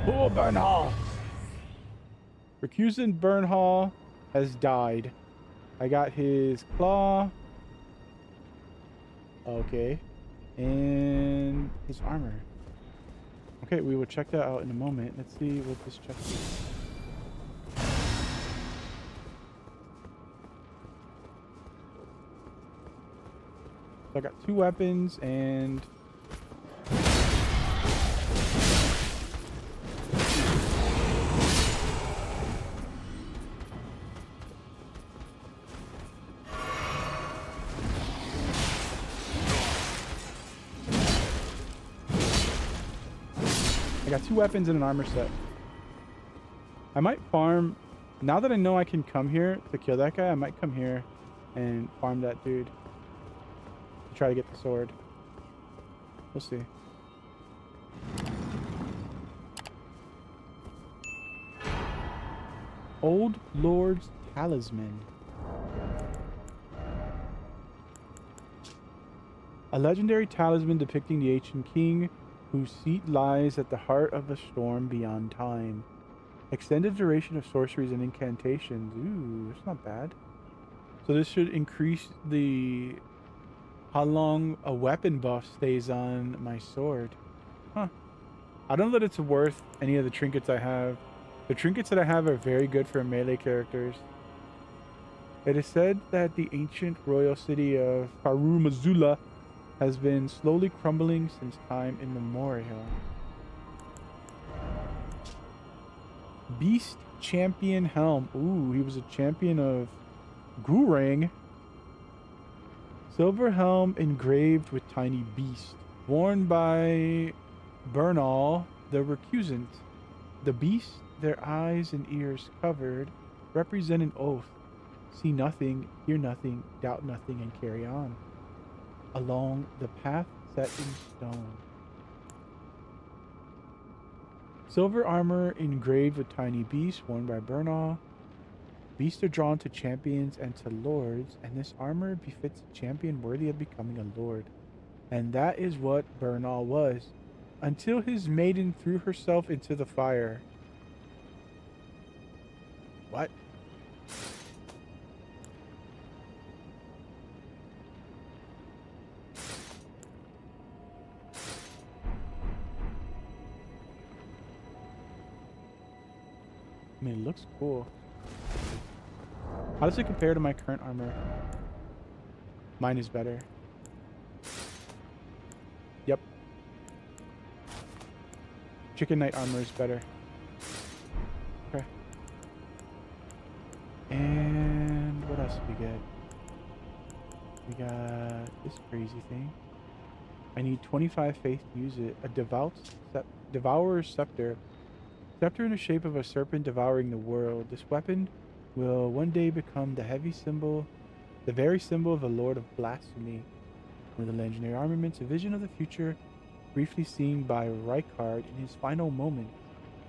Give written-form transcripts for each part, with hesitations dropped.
Oh, Burnhall! Recusant Burnhall has died. I got his claw. Okay. And his armor. Okay, we will check that out in a moment. Let's see what this chest is. So I got 2 weapons and I got 2 weapons and an armor set. I might farm, now that I know I can come here to kill that guy, I might come here and farm that dude. Try to get the sword. We'll see. Old Lord's Talisman. A legendary talisman depicting the ancient king whose seat lies at the heart of a storm beyond time. Extended duration of sorceries and incantations. Ooh, that's not bad. So this should increase the how long a weapon buff stays on my sword. Huh. I don't know that it's worth any of the trinkets I have. The trinkets that I have are very good for melee characters. It is said that the ancient royal city of Faru Mazula has been slowly crumbling since time immemorial. Beast Champion Helm. Ooh, he was a champion of Gurranq. Silver helm engraved with tiny beast. Worn by Burnhall the Recusant. The beast, their eyes and ears covered, represent an oath. See nothing, hear nothing, doubt nothing, and carry on. Along the path set in stone. Silver armor engraved with tiny beasts worn by Burnhall. Beasts are drawn to champions and to lords, and this armor befits a champion worthy of becoming a lord. And that is what Burnhall was, until his maiden threw herself into the fire. What? I mean, it looks cool. How does it compare to my current armor? Mine is better. Yep. Chicken Knight armor is better. Okay. And what else did we get? We got this crazy thing. I need 25 faith to use it. A devourer's scepter. Scepter in the shape of a serpent devouring the world. This weapon will one day become the very symbol of the Lord of Blasphemy. One of the legendary armaments, a vision of the future, briefly seen by Rykard in his final moment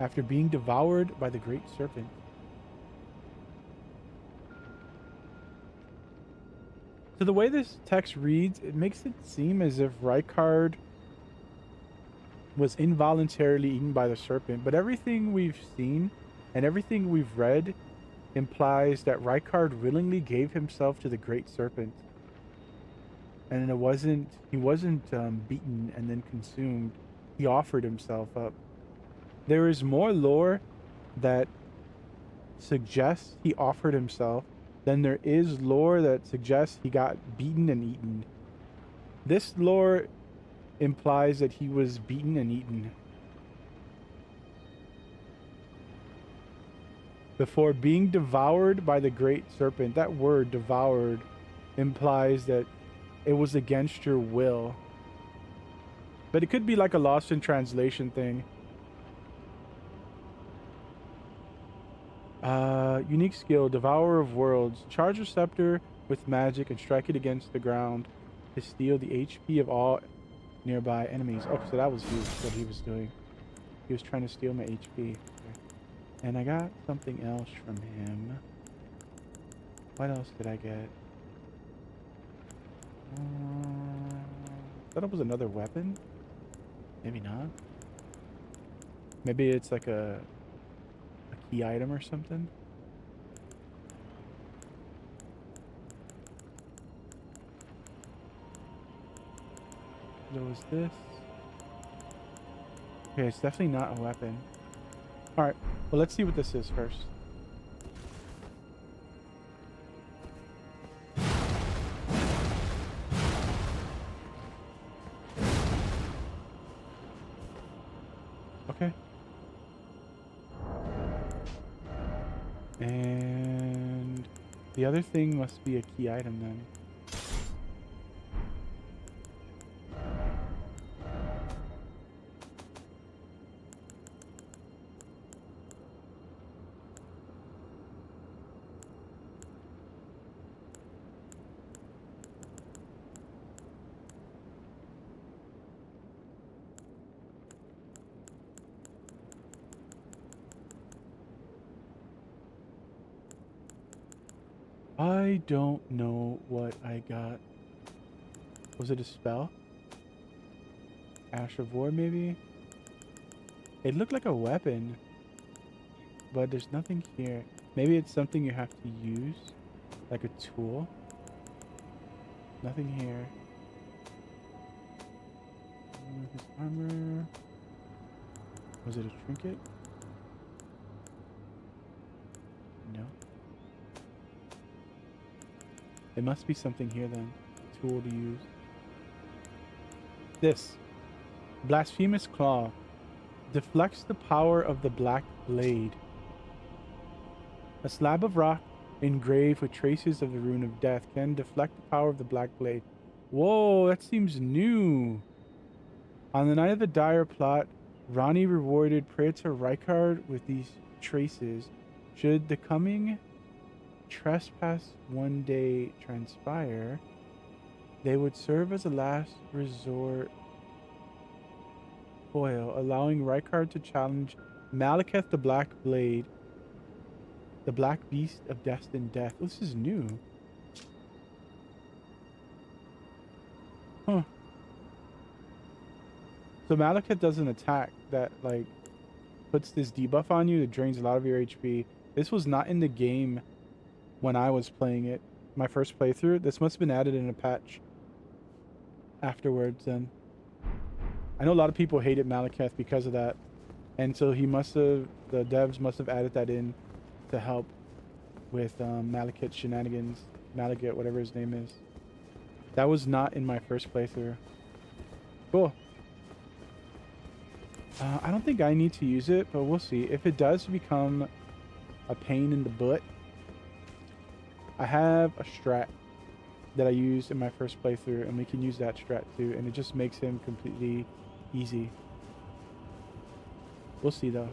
after being devoured by the great serpent. So the way this text reads, it makes it seem as if Rykard was involuntarily eaten by the serpent, but everything we've seen and everything we've read implies that Rykard willingly gave himself to the great serpent. And he wasn't beaten and then consumed. He offered himself up. There is more lore that suggests he offered himself than there is lore that suggests he got beaten and eaten. This lore implies that he was beaten and eaten before being devoured by the great serpent. That word devoured implies that it was against your will, but it could be like a lost in translation thing. Unique skill, Devourer of Worlds. Charge your scepter with magic and strike it against the ground to steal the HP of all nearby enemies. Oh, so that was what he was doing. He was trying to steal my HP. Okay. And I got something else from him. What else did I get? Thought it was another weapon. Maybe not. Maybe it's like a key item or something. What was this? Okay, it's definitely not a weapon. Alright, well let's see what this is first. Okay. And the other thing must be a key item then. I don't know what I got. Was it a spell? Ash of War, maybe? It looked like a weapon, but there's nothing here. Maybe it's something you have to use, like a tool. Nothing here. His armor. Was it a trinket? No. It must be something here then. Tool to use. This. Blasphemous Claw. Deflects the power of the Black Blade. A slab of rock engraved with traces of the Rune of Death can deflect the power of the Black Blade. Whoa, that seems new. On the night of the dire plot, Ronnie rewarded Praetor Rykard with these traces. Should the coming trespass one day transpire, they would serve as a last resort foil, allowing Rykard to challenge Maliketh the Black Blade, the Black Beast of Destined Death. This is new. Huh. So Maliketh does an attack that like puts this debuff on you that drains a lot of your HP. This was not in the game when I was playing it, my first playthrough. This must have been added in a patch afterwards then. I know a lot of people hated Maliketh because of that. And so he must have, the devs must have added that in to help with Maliketh's shenanigans. Maliketh, whatever his name is. That was not in my first playthrough. Cool. I don't think I need to use it, but we'll see. If it does become a pain in the butt, I have a strat that I used in my first playthrough, and we can use that strat too, and it just makes him completely easy. We'll see though.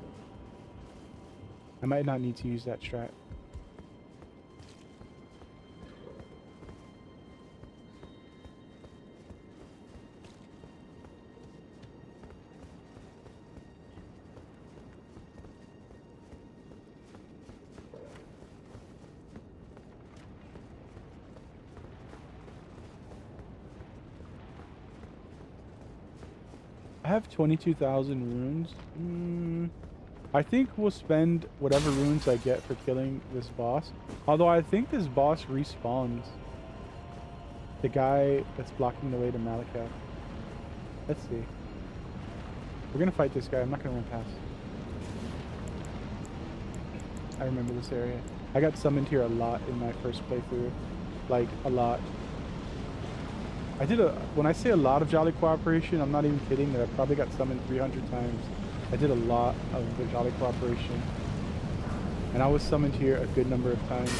I might not need to use that strat. I have 22,000 runes. I think we'll spend whatever runes I get for killing this boss. Although I think this boss respawns. The guy that's blocking the way to Maliketh. Let's see. We're gonna fight this guy. I'm not gonna run past. I remember this area. I got summoned here a lot in my first playthrough. Like, a lot. I did when I say a lot of Jolly Cooperation, I'm not even kidding, that I probably got summoned 300 times. I did a lot of the Jolly Cooperation. And I was summoned here a good number of times.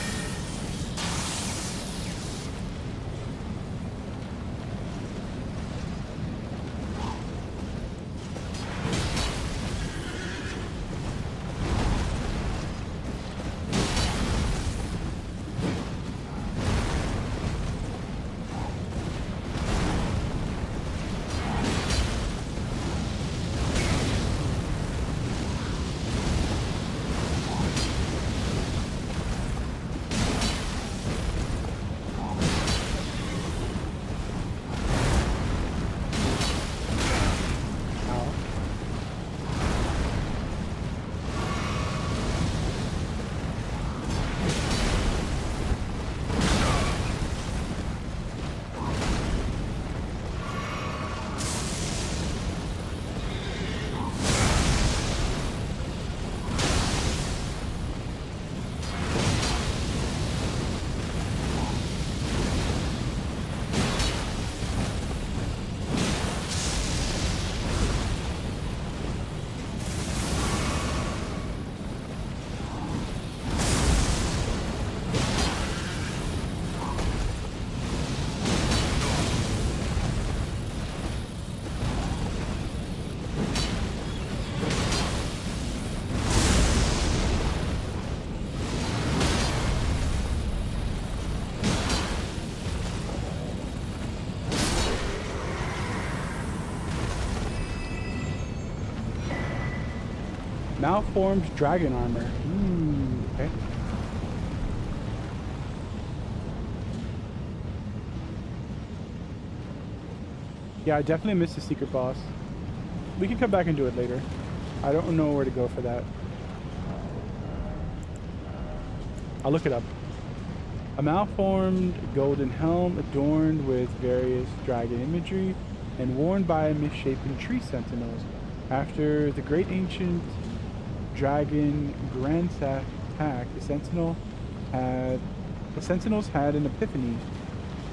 Malformed dragon armor. Okay. Yeah, I definitely missed the secret boss. We can come back and do it later. I don't know where to go for that. I'll look it up. A malformed golden helm adorned with various dragon imagery and worn by misshapen tree sentinels. After the great ancient dragon Gurranq attack, the sentinels had an epiphany.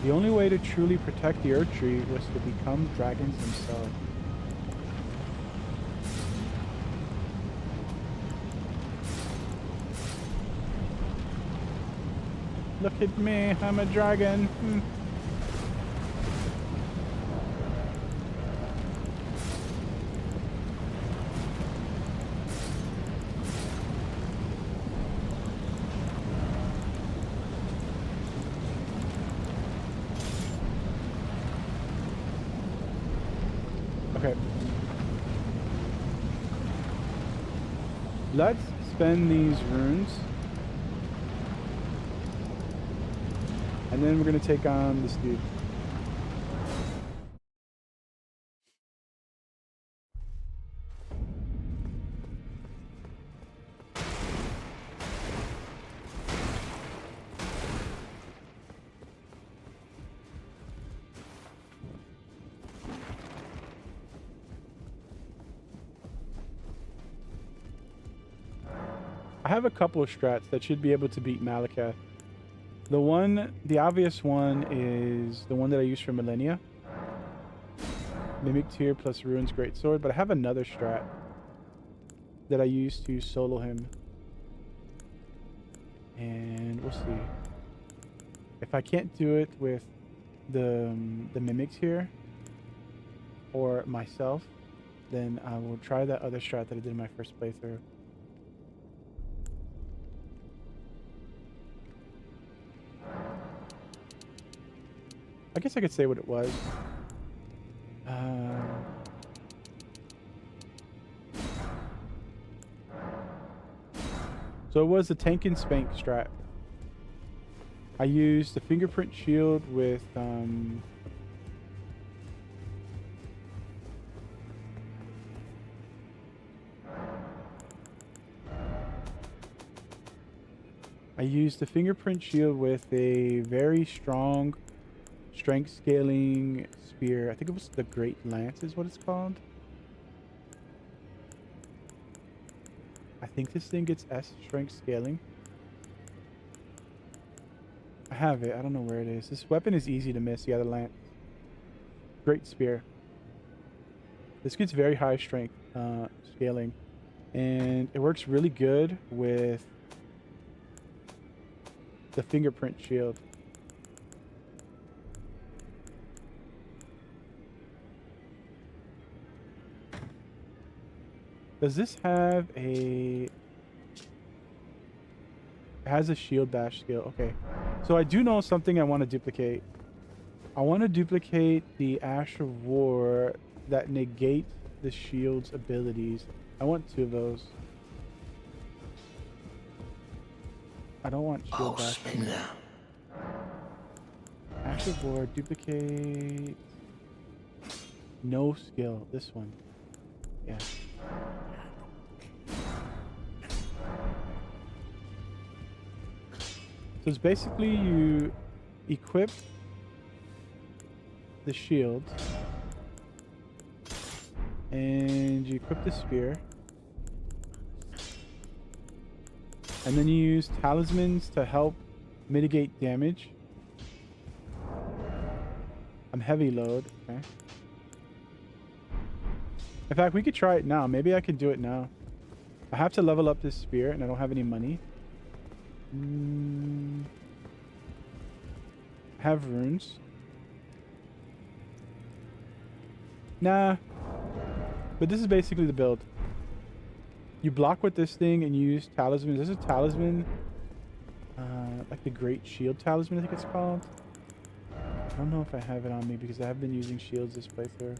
The only way to truly protect the Earth Tree was to become dragons themselves. Look at me, I'm a dragon. Okay. Let's spend these runes. And then we're going to take on this dude. I have a couple of strats that should be able to beat Maliketh. The obvious one is the one that I use for Millennia. Mimic Tier plus Ruins Greatsword, but I have another strat that I use to solo him. And we'll see. If I can't do it with the Mimics here, or myself, then I will try that other strat that I did in my first playthrough. I guess I could say what it was. So it was the tank and spank strat. I used the fingerprint shield with a very strong strength scaling spear. I think it was the Great Lance is what it's called. I think this thing gets S strength scaling. I have it. I don't know where it is. This weapon is easy to miss. Yeah, the lance. Great spear. This gets very high strength scaling. And it works really good with the fingerprint shield. Does this have a... It has a shield bash skill. Okay. So I do know something I want to duplicate. I want to duplicate the Ash of War that negate the shield's abilities. I want 2 of those. I don't want shield bash. Ash of War, duplicate... No skill. This one. Yeah. So it's basically you equip the shield and you equip the spear and then you use talismans to help mitigate damage. I'm heavy load. Okay. In fact, we could try it now. Maybe I can do it now. I have to level up this spear and I don't have any money. Have runes. Nah. But this is basically the build. You block with this thing and you use talismans. There's a talisman. Like the Great Shield Talisman, I think it's called. I don't know if I have it on me because I have been using shields this playthrough.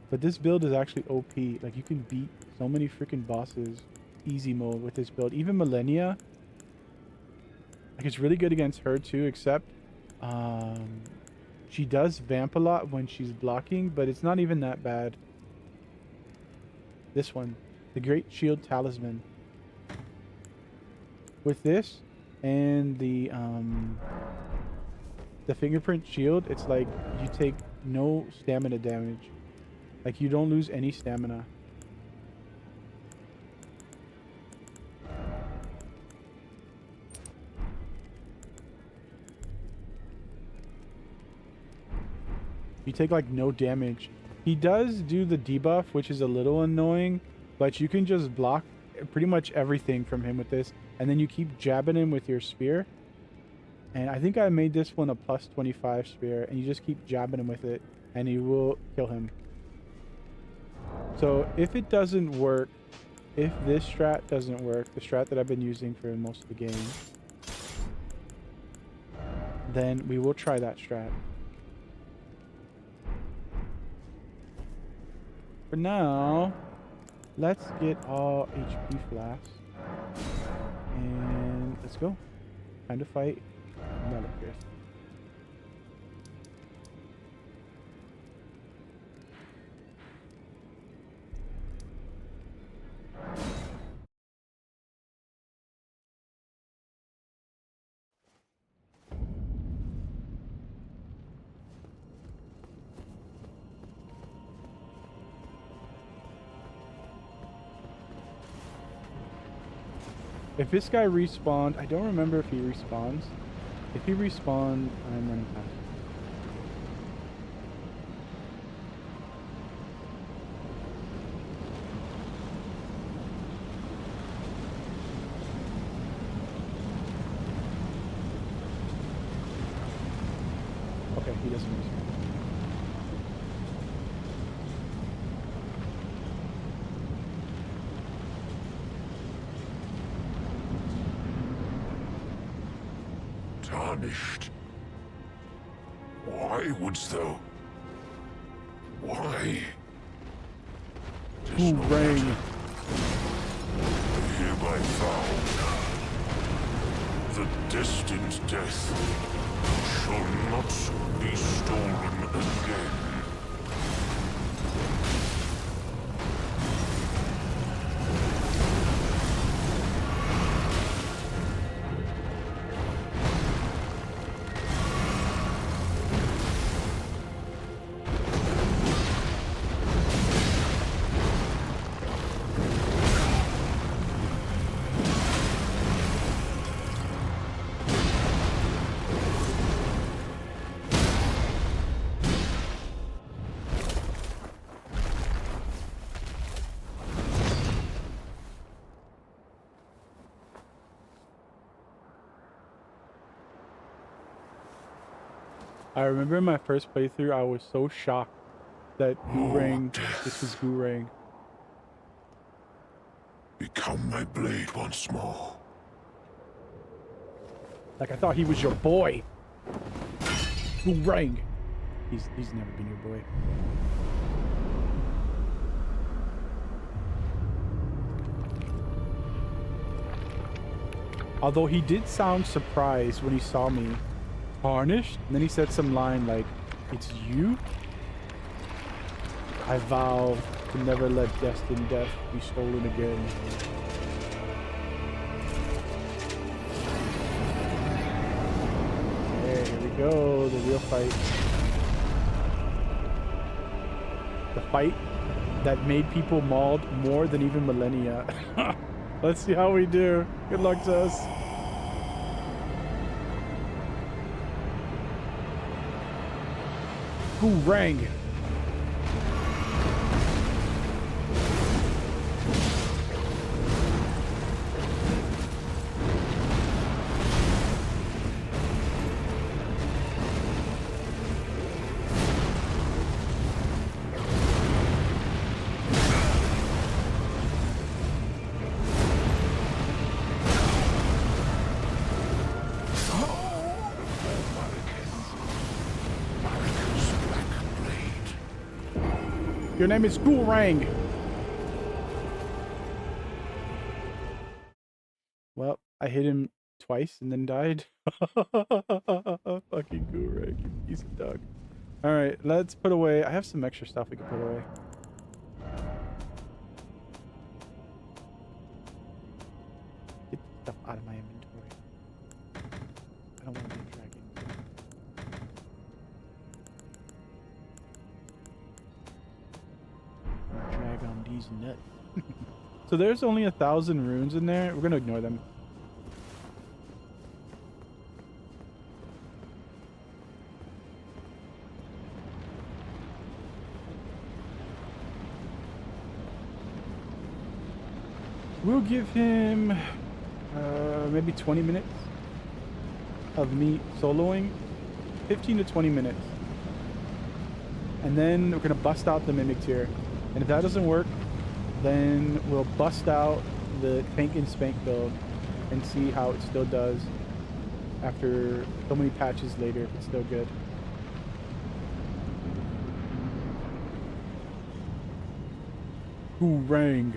But this build is actually OP. Like you can beat so many freaking bosses easy mode with this build. Even Millennia, like, it's really good against her too, except she does vamp a lot when she's blocking, but it's not even that bad. This one, the Great Shield Talisman. With this and the fingerprint shield, it's like you take no stamina damage. Like, you don't lose any stamina. You take like no damage. He does do the debuff, which is a little annoying, but you can just block pretty much everything from him with this, and then you keep jabbing him with your spear. And I think I made this one a plus 25 spear, and you just keep jabbing him with it, and you will kill him. So if it doesn't work, if this strat doesn't work, the strat that I've been using for most of the game, then we will try that strat. For now, let's get all HP flasks. And let's go. Time to fight Maliketh. If this guy respawned, I don't remember if he respawns. If he respawned, I'm running past. Okay, he doesn't respawn. Tarnished. Why wouldst thou? Why? Gurranq. Hereby vow the destined death shall not be stolen again. I remember in my first playthrough, I was so shocked that Gurranq, this is Gurranq. Become my blade once more. Like, I thought he was your boy. Gurranq. He's never been your boy. Although he did sound surprised when he saw me. Tarnished? And then he said some line like, "It's you? I vow to never let destined death be stolen again." Okay, here we go, the real fight. The fight that made people mauled more than even Millennia. Let's see how we do. Good luck to us. Gurranq. Your name is Gurranq. I hit him twice and then died. Fucking Gurranq, you piece of dog. All right, let's put away. I have some extra stuff we can put away. Get stuff out of my inventory. I don't want to be a dragon. Drag on these nuts. So there's only 1,000 runes in there. We're gonna ignore them. We'll give him maybe 20 minutes of me soloing. 15 to 20 minutes. And then we're gonna bust out the mimic tier. And if that doesn't work, then we'll bust out the tank and spank build and see how it still does after so many patches later, if it's still good. Gurranq.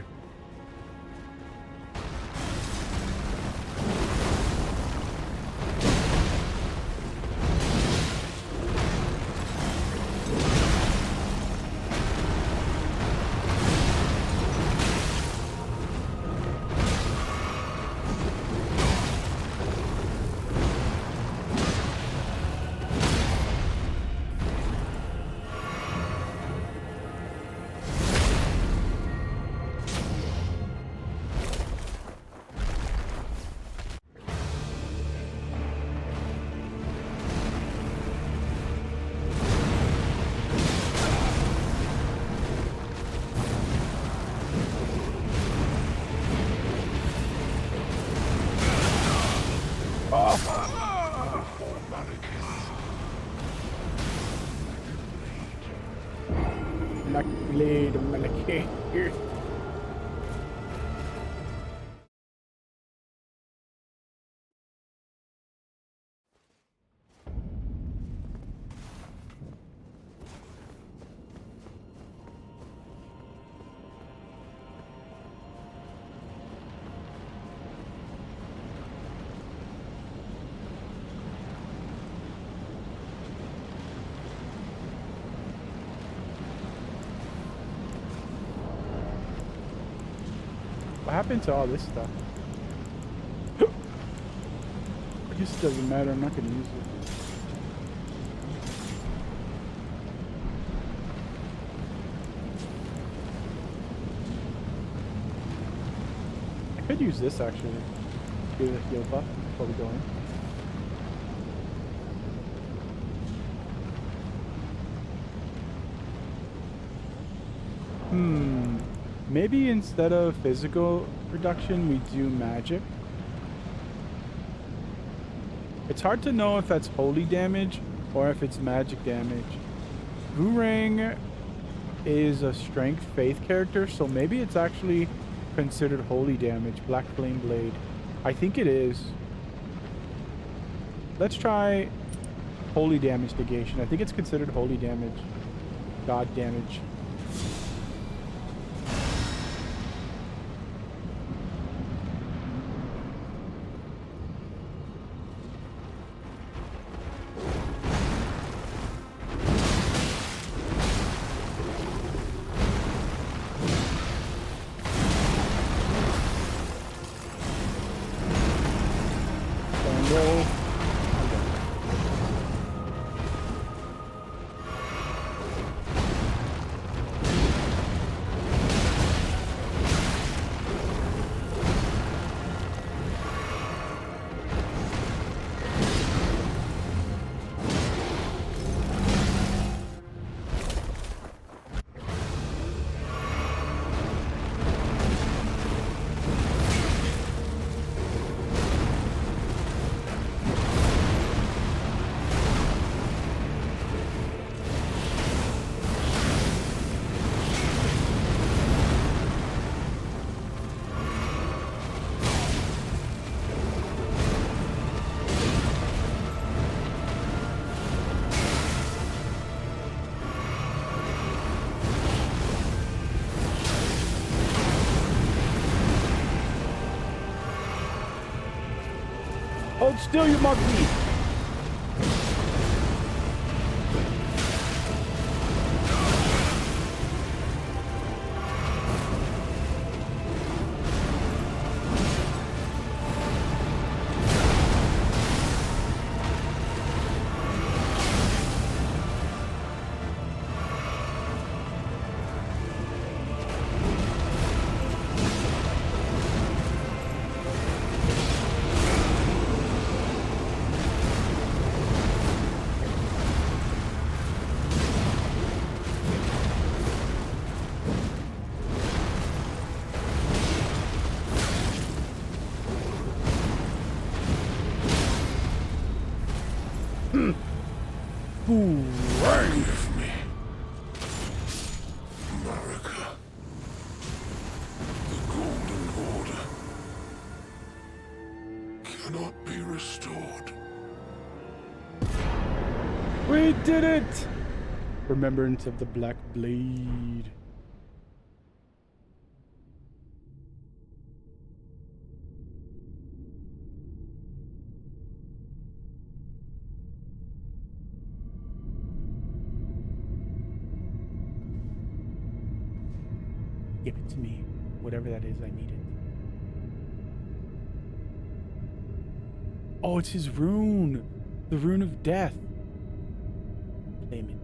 Black blade, Maliketh. What happened to all this stuff? I guess it doesn't matter. I'm not going to use it. I could use this actually. Give it a heal buff before we go in. Maybe instead of physical reduction, we do magic. It's hard to know if that's holy damage or if it's magic damage. Gurranq is a strength faith character, so maybe it's actually considered holy damage. Black flame blade. I think it is. Let's try holy damage negation. I think it's considered holy damage. God damage. Hold still, you monkey! Forgive me, America. The Golden Order cannot be restored. We did it! Remembrance of the Black Blade. Give it to me. Whatever that is, I need it. Oh, it's his rune. The rune of death. Claim it.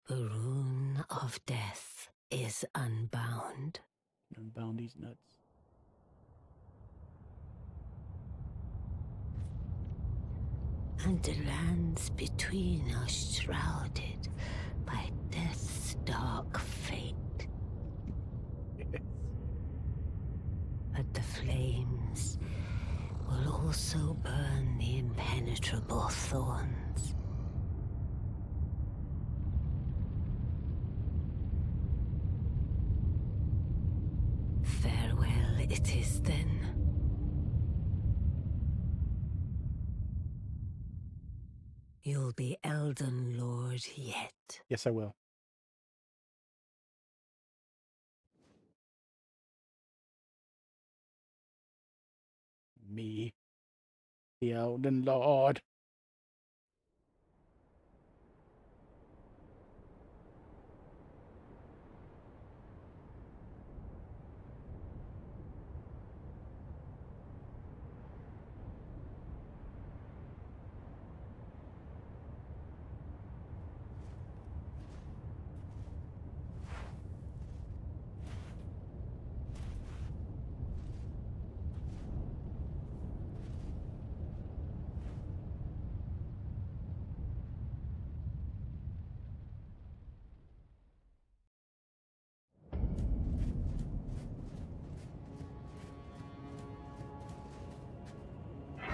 The rune of death is unbound. Unbound these nuts. And the lands between are shrouded by death's dark fate. Yes. But the flames will also burn the impenetrable thorns. Farewell it is then. You'll be Elden Lord yet. Yes, I will. Me, the Elden Lord.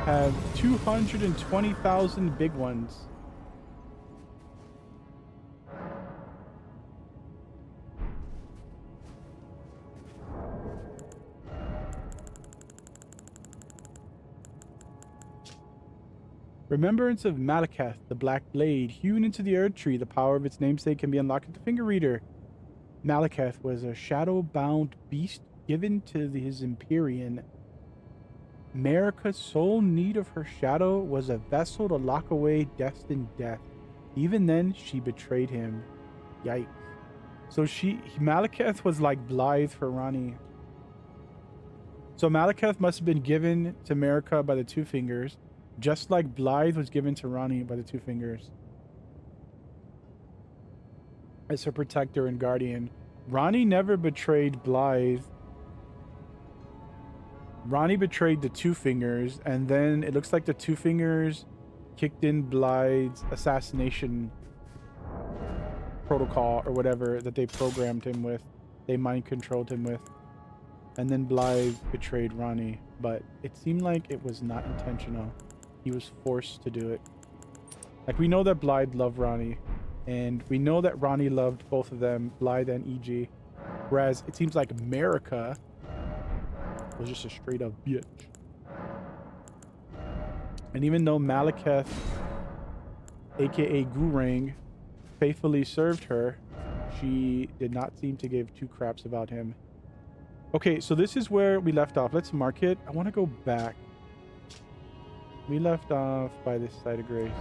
Have 220,000 big ones. Remembrance of Maliketh, the Black Blade, hewn into the Earth Tree. The power of its namesake can be unlocked with the finger reader. Maliketh was a shadow-bound beast given to his Empyrean. Marika's sole need of her shadow was a vessel to lock away destined death. Even then, she betrayed him. Yikes. So Maliketh was like Blythe for Ranni. So Maliketh must have been given to Marika by the Two Fingers, just like Blythe was given to Ranni by the Two Fingers. As her protector and guardian. Ranni never betrayed Blythe. Ranni betrayed the Two Fingers, and then it looks like the Two Fingers kicked in Blythe's assassination protocol or whatever that they programmed him with. They mind controlled him with. And then Blythe betrayed Ranni, but it seemed like it was not intentional. He was forced to do it. Like, we know that Blythe loved Ranni, and we know that Ranni loved both of them, Blythe and EG. Whereas it seems like Marika was just a straight up bitch. And even though Maliketh, aka Gurranq, faithfully served her, she did not seem to give two craps about him. Okay, so this is where we left off. Let's mark it. I want to go back. We left off by this side of grace.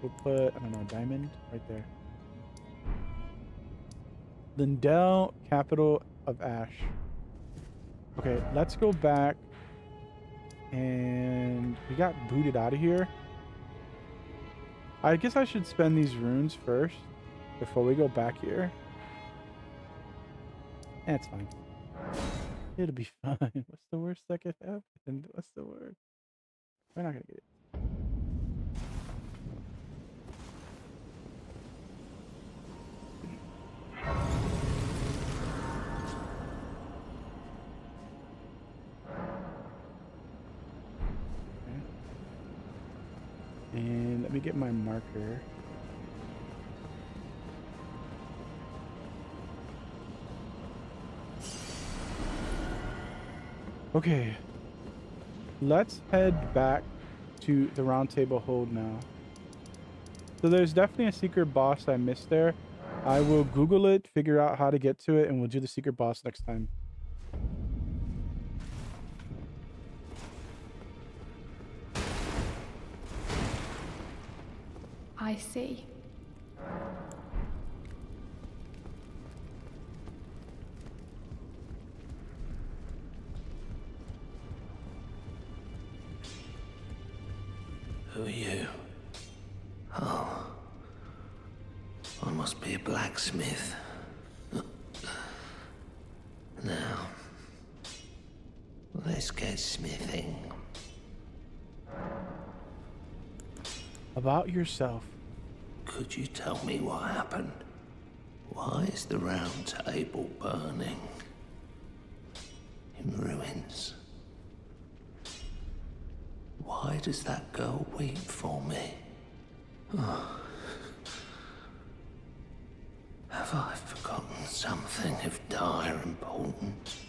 We'll put, I don't know, diamond right there. Lindell, capital of Ash. Okay, let's go back. And we got booted out of here. I guess I should spend these runes first before we go back here. That's fine. It'll be fine. What's the worst that could happen? What's the worst? We're not gonna get it. Okay. And let me get my marker. Okay, let's head back to the round table hold now. So there's definitely a secret boss I missed there. I will Google it, figure out how to get to it, and we'll do the secret boss next time. I see. Who are you? Oh. I must be a blacksmith. Now, let's get smithing. About yourself. Could you tell me what happened? Why is the round table burning? In ruins. Why does that girl weep for me? Oh. Have I forgotten something of dire importance?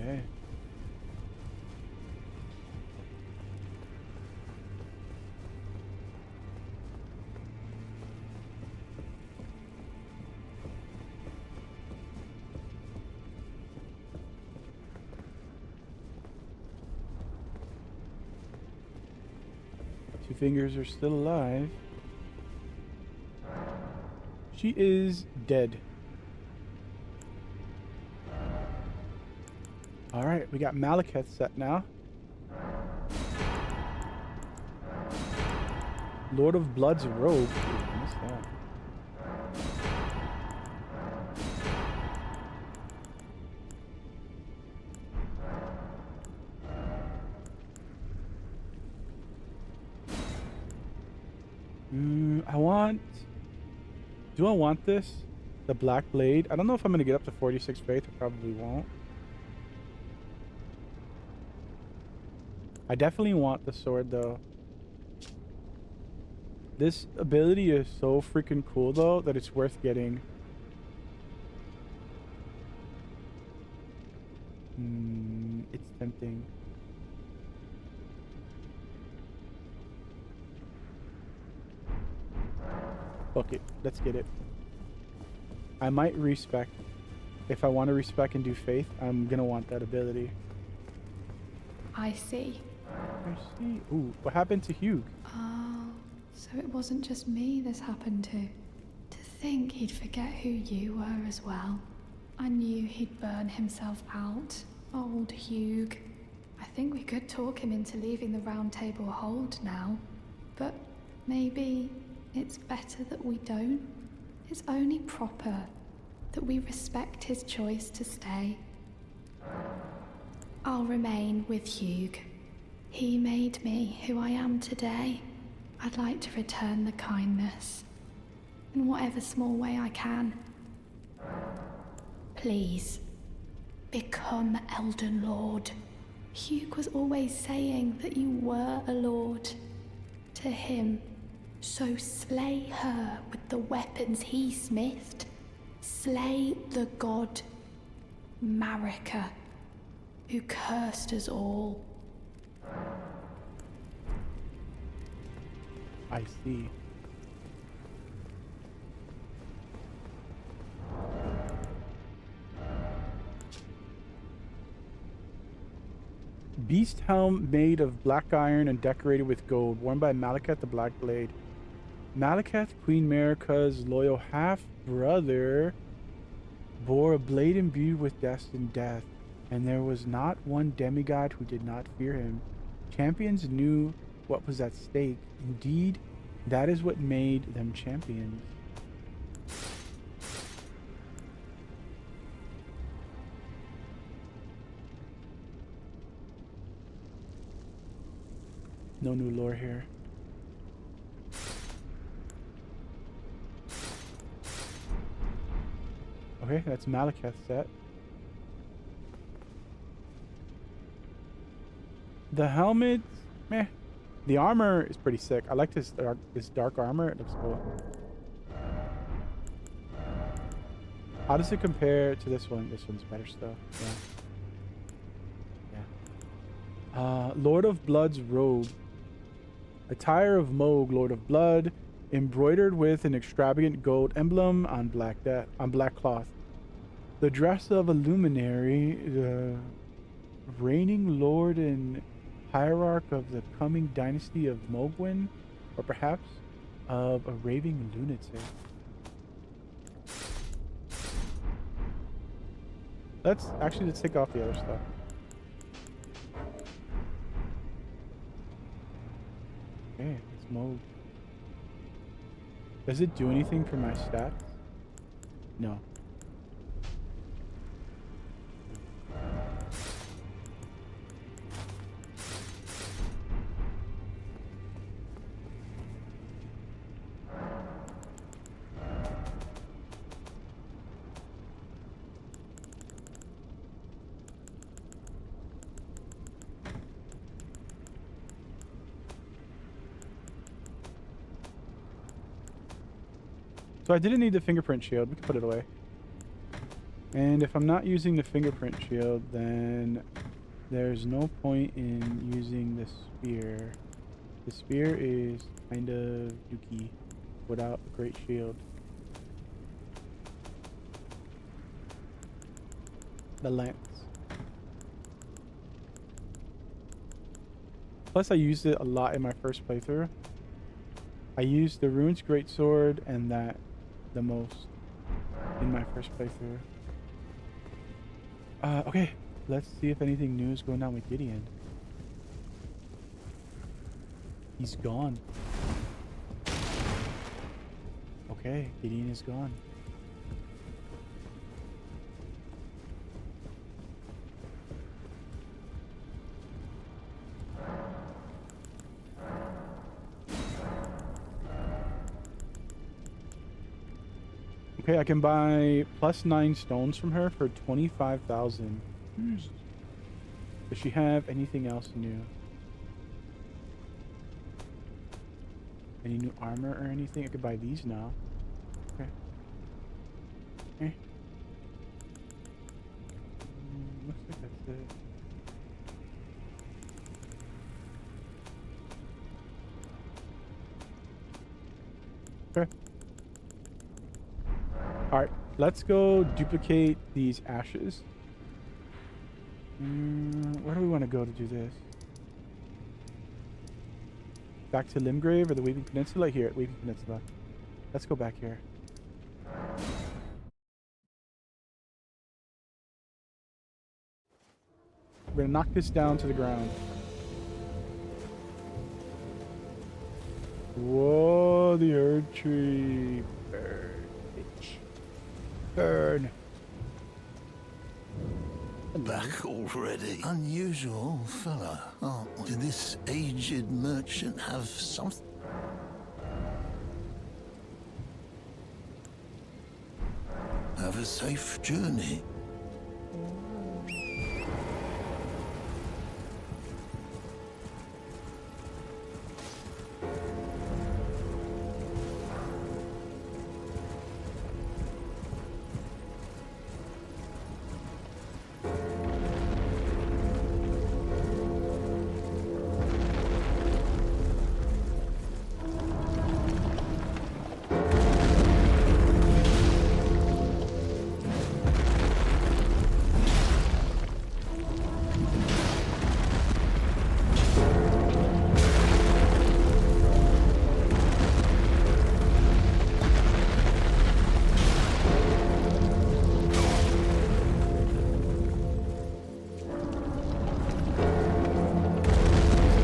Okay. Two fingers are still alive. She is dead. Alright, we got Maliketh set now. Lord of Blood's robe. Ooh, what's that? Do I want this? The Black Blade? I don't know if I'm going to get up to 46 faith. I probably won't. I definitely want the sword though. This ability is so freaking cool though that it's worth getting. It's tempting. Okay, let's get it. I might respec. If I want to respec and do faith, I'm gonna want that ability. I see. I see. Ooh, what happened to Hugh? Oh, so it wasn't just me this happened to. To think he'd forget who you were as well. I knew he'd burn himself out. Old Hugh. I think we could talk him into leaving the round table hold now. But maybe it's better that we don't. It's only proper that we respect his choice to stay. I'll remain with Hugh. He made me who I am today. I'd like to return the kindness in whatever small way I can. Please, become Elden Lord. Hugh was always saying that you were a lord. To him, So slay her with the weapons he smithed. Slay the god Marika, who cursed us all. I see. Beast helm made of black iron and decorated with gold, worn by Maliketh the Black Blade. Maliketh, Queen Marika's loyal half-brother, bore a blade imbued with destined death, and there was not one demigod who did not fear him. Champions knew what was at stake. Indeed, that is what made them champions. No new lore here. Okay, that's Maliketh set. The helmet, meh. The armor is pretty sick. I like this dark armor. It looks cool. How does it compare to this one? This one's better still. Yeah. Lord of Blood's robe. Attire of Moog, Lord of Blood, embroidered with an extravagant gold emblem on black cloth. The dress of a luminary, the reigning lord and hierarch of the coming dynasty of Mogwin, or perhaps of a raving lunatic. Let's take off the other stuff. Okay, it's Moog. Does it do anything for my stats? No. So I didn't need the fingerprint shield. We can put it away. And if I'm not using the fingerprint shield, then there's no point in using the spear. The spear is kind of dookie without a great shield. The lance. Plus I used it a lot in my first playthrough. I used the Rune's Greatsword and that the most in my first playthrough. Okay, let's see if anything new is going on with Gideon. He's gone. Okay, Gideon is gone. Okay, I can buy +9 stones from her for 25,000. Does she have anything else new? Any new armor or anything? I could buy these now. Okay. Looks like that's it. Okay. Alright, let's go duplicate these ashes. Where do we want to go to do this? Back to Limgrave or the Weaving Peninsula? Here, Weaving Peninsula. Let's go back here. We're gonna knock this down to the ground. Whoa, the Erd Tree. Burn, bitch. Burn. Back already. Unusual fella. Oh, did this aged merchant have something? Have a safe journey.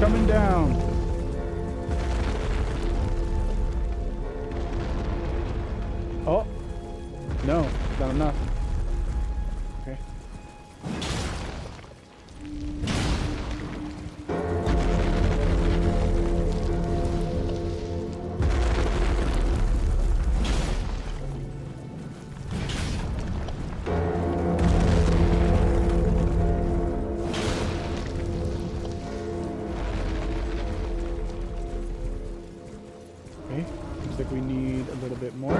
coming down. Oh. No, not enough. Okay. Okay, looks like we need a little bit more.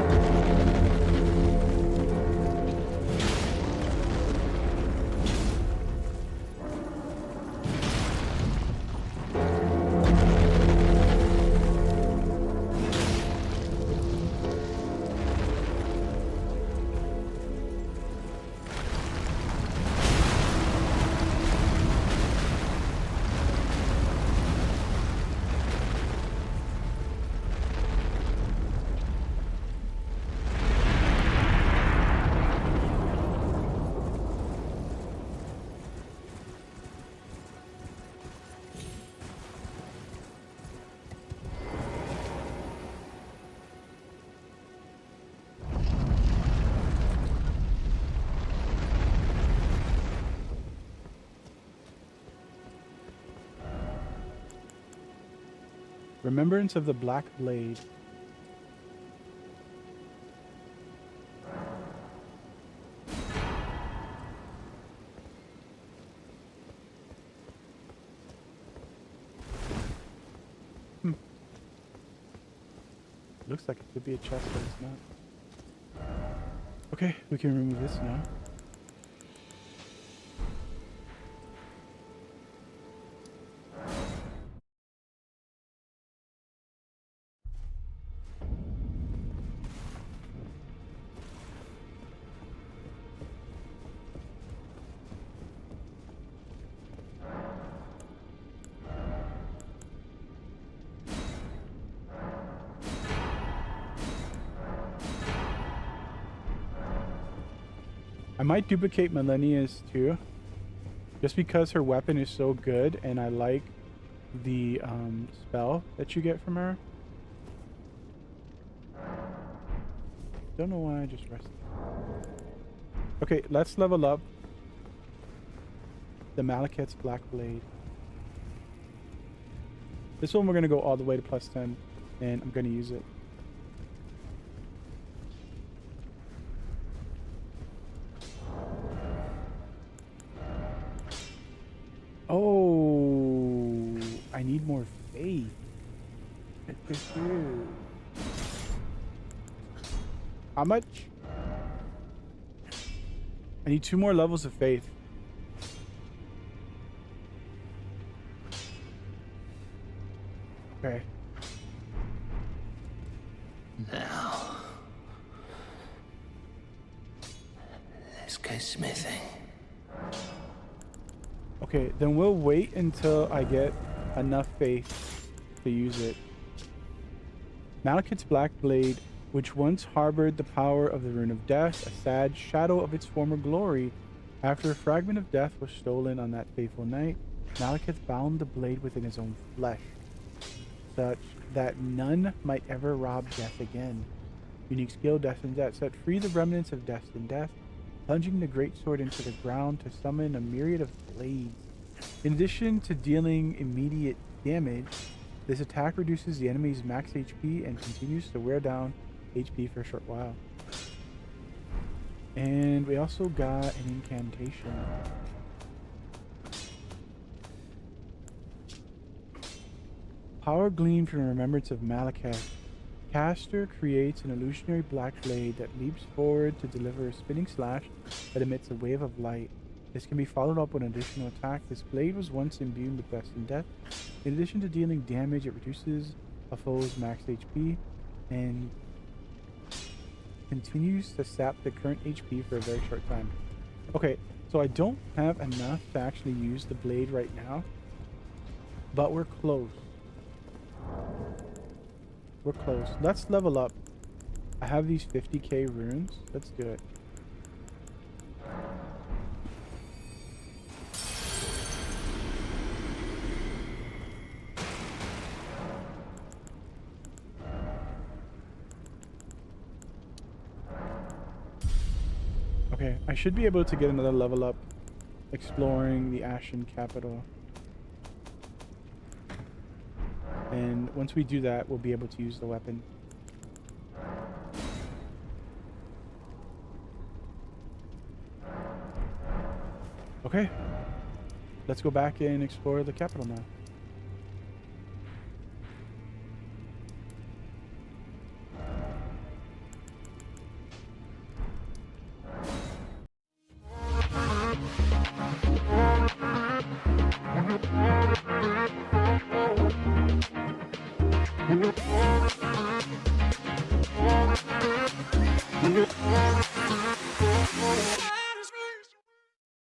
Remembrance of the Black Blade. Looks like it could be a chest, but it's not. Okay, we can remove this now. I might duplicate Millennia's too, just because her weapon is so good and I like the spell that you get from her. Don't know why I just rested. Okay, let's level up the Maliketh's Black Blade. This one we're going to go all the way to +10 and I'm going to use it. Oh, I need more faith. How much? I need 2 more levels of faith. Okay. Now, let's go smithing. Okay, then we'll wait until I get enough faith to use it. Maliketh's Black Blade, which once harbored the power of the Rune of Death, a sad shadow of its former glory. After a fragment of death was stolen on that fateful night, Maliketh bound the blade within his own flesh, such that none might ever rob death again. Unique skill, Destined Death, set free the remnants of Destined Death, plunging the greatsword into the ground to summon a myriad of blades. In addition to dealing immediate damage, this attack reduces the enemy's max HP and continues to wear down HP for a short while. And we also got an incantation. Power gleaned from remembrance of Maliketh. Caster creates an illusionary black blade that leaps forward to deliver a spinning slash that emits a wave of light. This can be followed up with an additional attack. This blade was once imbued with Destined Death. In addition to dealing damage, it reduces a foe's max HP and continues to sap the current HP for a very short time. Okay, so I don't have enough to actually use the blade right now, but we're close. We're close. Let's level up. I have these 50k runes. Let's do it. Okay, I should be able to get another level up exploring the Ashen Capital. And once we do that, we'll be able to use the weapon. Okay. Let's go back and explore the capital now.